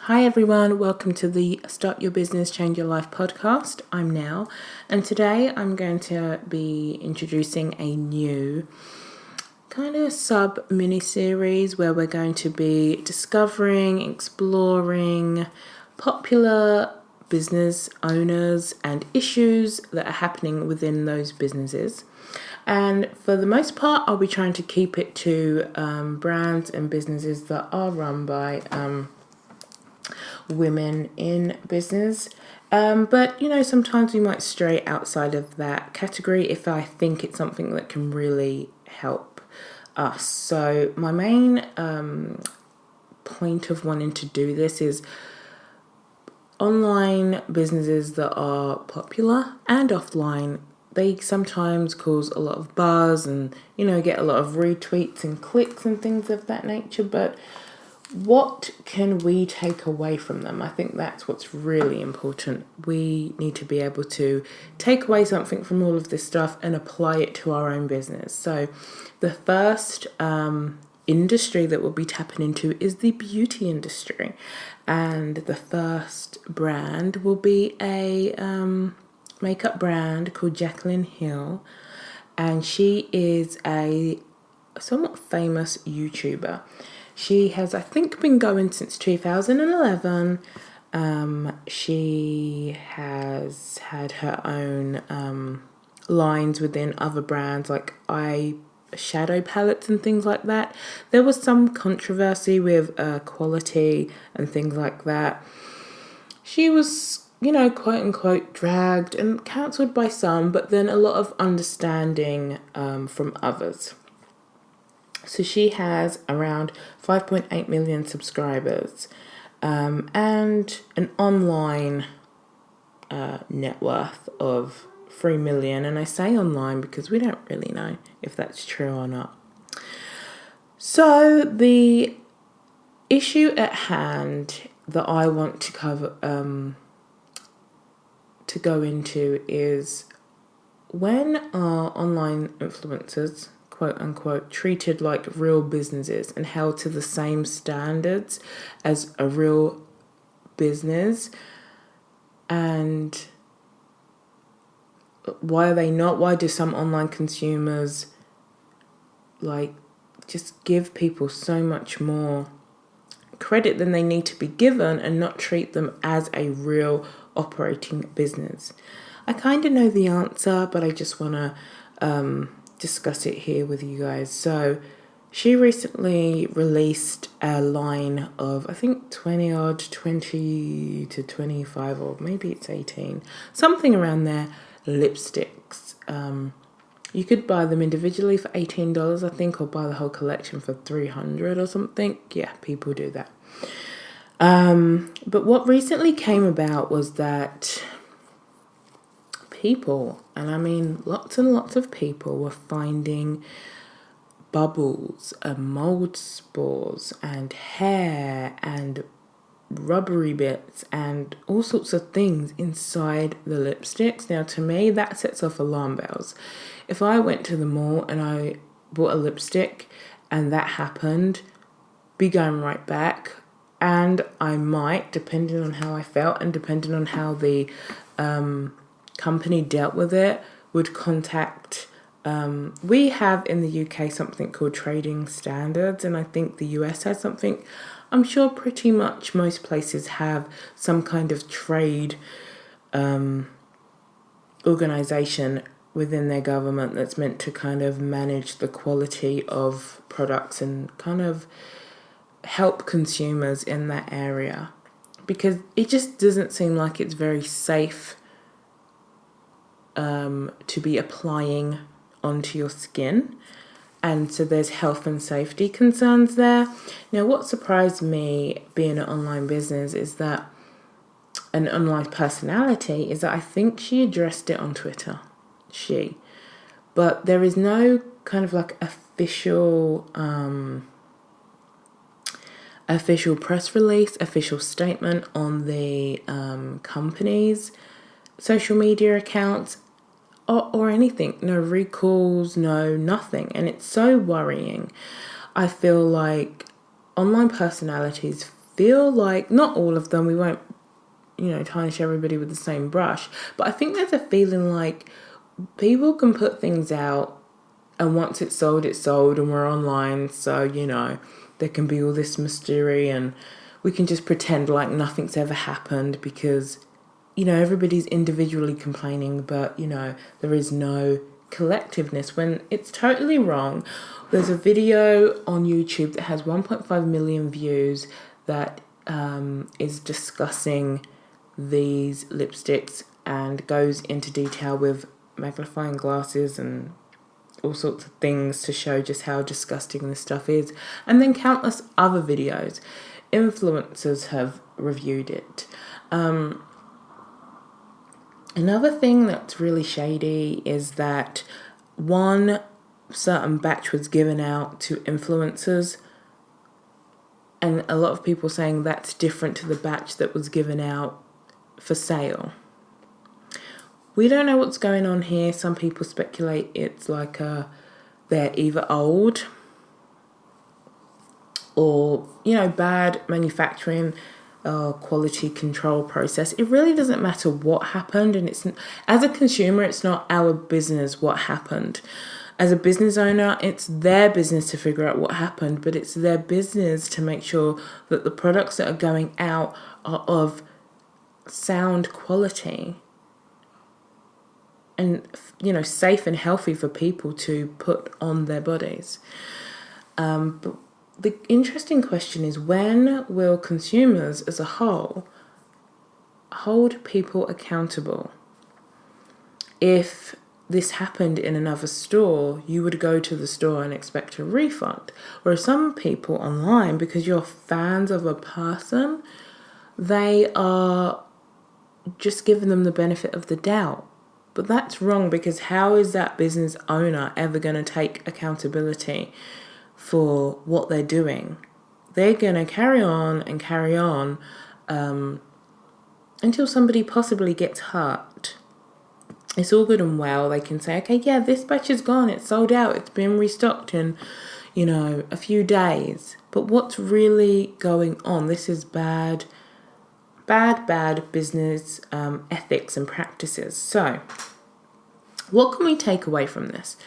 Hi everyone, welcome to the Start Your Business, Change Your Life podcast. I'm Nell, and today I'm going to be introducing a new kind of sub mini series where we're going to be discovering, exploring popular business owners and issues that are happening within those businesses. And for the most part, I'll be trying to keep it to brands and businesses that are run by women in business. But sometimes we might stray outside of that category if I think it's something that can really help us. So my main point of wanting to do this is online businesses that are popular and offline. They sometimes cause a lot of buzz and get a lot of retweets and clicks and things of that nature, but what can we take away from them? I think that's what's really important. We need to be able to take away something from all of this stuff and apply it to our own business. So the first industry that we'll be tapping into is the beauty industry. And the first brand will be a makeup brand called Jaclyn Hill. And she is a somewhat famous YouTuber. She has, I think, been going since 2011. She has had her own lines within other brands like eye shadow palettes and things like that. There was some controversy with quality and things like that. She was, quote unquote, dragged and cancelled by some, but then a lot of understanding from others. So she has around 5.8 million subscribers and an online net worth of 3 million. And I say online because we don't really know if that's true or not. So the issue at hand that I want to cover, to go into is when are online influencers, quote unquote, treated like real businesses and held to the same standards as a real business? And why are they not? Why do some online consumers just give people so much more credit than they need to be given and not treat them as a real operating business? I kind of know the answer, but I just want to discuss it here with you guys. So she recently released a line of, I think, 20 to 25, or maybe it's 18, something around there, lipsticks. You could buy them individually for $18, I think, or buy the whole collection for $300 or something. Yeah, people do that. But what recently came about was that people, and I mean lots and lots of people, were finding bubbles and mold spores and hair and rubbery bits and all sorts of things inside the lipsticks. Now, to me, that sets off alarm bells. If I went to the mall and I bought a lipstick and that happened, be going right back. And I might, depending on how I felt and depending on how the company dealt with it, would contact. We have in the UK something called trading standards, and I think the US has something. I'm sure pretty much most places have some kind of trade organization within their government that's meant to kind of manage the quality of products and kind of help consumers in that area, because it just doesn't seem like it's very safe to be applying onto your skin. And so there's health and safety concerns there. Now, what surprised me being an online business is that an online personality is that I think she addressed it on Twitter. But there is no kind of like official press release, official statement on the company's social media accounts or anything. No recalls, no nothing. And it's so worrying. I feel like online personalities feel like, not all of them, we won't, tarnish everybody with the same brush, but I think there's a feeling like people can put things out and once it's sold, and we're online, so, there can be all this mystery and we can just pretend like nothing's ever happened because, everybody's individually complaining, but, there is no collectiveness when it's totally wrong. There's a video on YouTube that has 1.5 million views that is discussing these lipsticks and goes into detail with magnifying glasses and all sorts of things to show just how disgusting this stuff is. And then countless other videos. Influencers have reviewed it. Another thing that's really shady is that one certain batch was given out to influencers, and a lot of people saying that's different to the batch that was given out for sale. We don't know what's going on here. Some people speculate it's like they're either old or, bad manufacturing quality control process. It really doesn't matter what happened, and as a consumer, it's not our business what happened. As a business owner, it's their business to figure out what happened, but it's their business to make sure that the products that are going out are of sound quality and, safe and healthy for people to put on their bodies. But the interesting question is, when will consumers as a whole hold people accountable? If this happened in another store, you would go to the store and expect a refund. Whereas some people online, because you're fans of a person, they are just giving them the benefit of the doubt. But that's wrong, because how is that business owner ever going to take accountability for what they're doing? They're going to carry on until somebody possibly gets hurt. It's all good and well. They can say, okay, yeah, this batch is gone. It's sold out. It's been restocked in, a few days. But what's really going on? This is bad business ethics and practices. So what can we take away from this?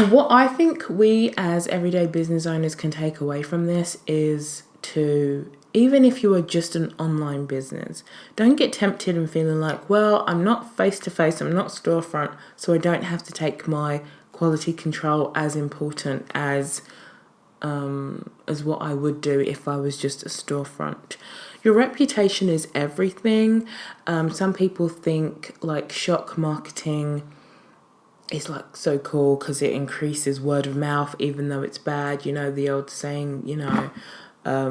What I think we as everyday business owners can take away from this is to, even if you are just an online business, don't get tempted and feeling like, well, I'm not face-to-face, I'm not storefront, so I don't have to take my quality control as important as what I would do if I was just a storefront. Your reputation is everything. Some people think like shock marketing is like so cool because it increases word of mouth, even though it's bad. The old saying, I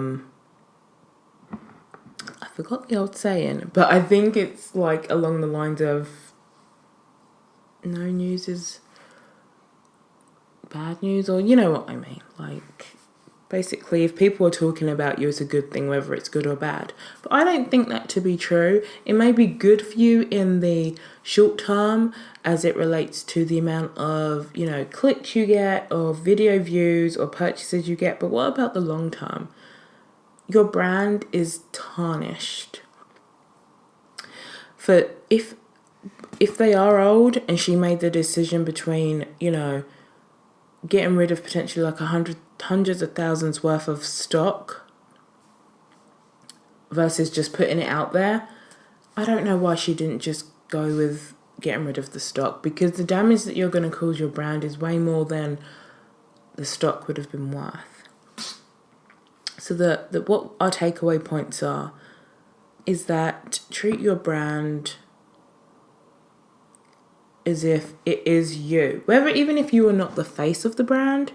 forgot the old saying, but I think it's like along the lines of no news is bad news, or you know what I mean. Like, basically, if people are talking about you, it's a good thing, whether it's good or bad. But I don't think that to be true. It may be good for you in the short term as it relates to the amount of, clicks you get or video views or purchases you get. But what about the long term? Your brand is tarnished. For if they are old and she made the decision between, getting rid of potentially like hundreds of thousands worth of stock versus just putting it out there, I don't know why she didn't just go with getting rid of the stock, because the damage that you're going to cause your brand is way more than the stock would have been worth. So what our takeaway points are is that treat your brand as if it is you. Even if you are not the face of the brand,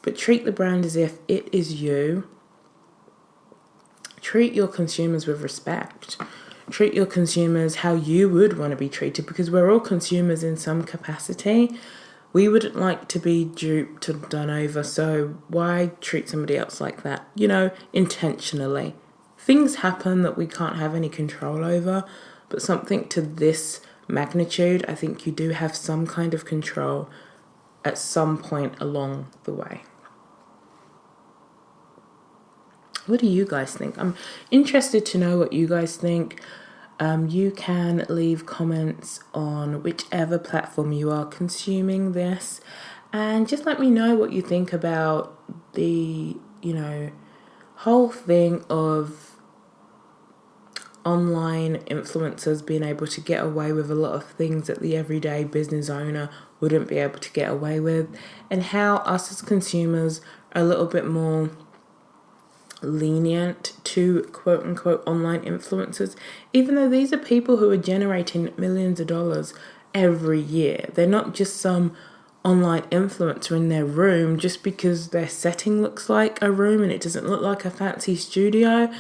but treat the brand as if it is you. Treat your consumers with respect. Treat your consumers how you would want to be treated, because we're all consumers in some capacity. We wouldn't like to be duped and done over, so why treat somebody else like that? Intentionally. Things happen that we can't have any control over, but something to this magnitude, I think you do have some kind of control at some point along the way. What do you guys think? I'm interested to know what you guys think. You can leave comments on whichever platform you are consuming this, and just let me know what you think about the, whole thing of online influencers being able to get away with a lot of things that the everyday business owner wouldn't be able to get away with, and how us as consumers are a little bit more lenient to quote unquote online influencers, even though these are people who are generating millions of dollars every year. They're not just some online influencer in their room just because their setting looks like a room and it doesn't look like a fancy studio.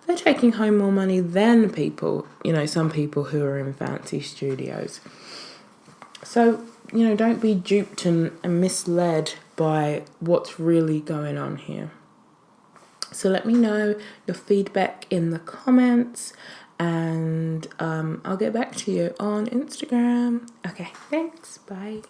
They're taking home more money than people, some people who are in fancy studios. So, don't be duped and misled by what's really going on here. So let me know your feedback in the comments, and I'll get back to you on Instagram. Okay, thanks. Bye.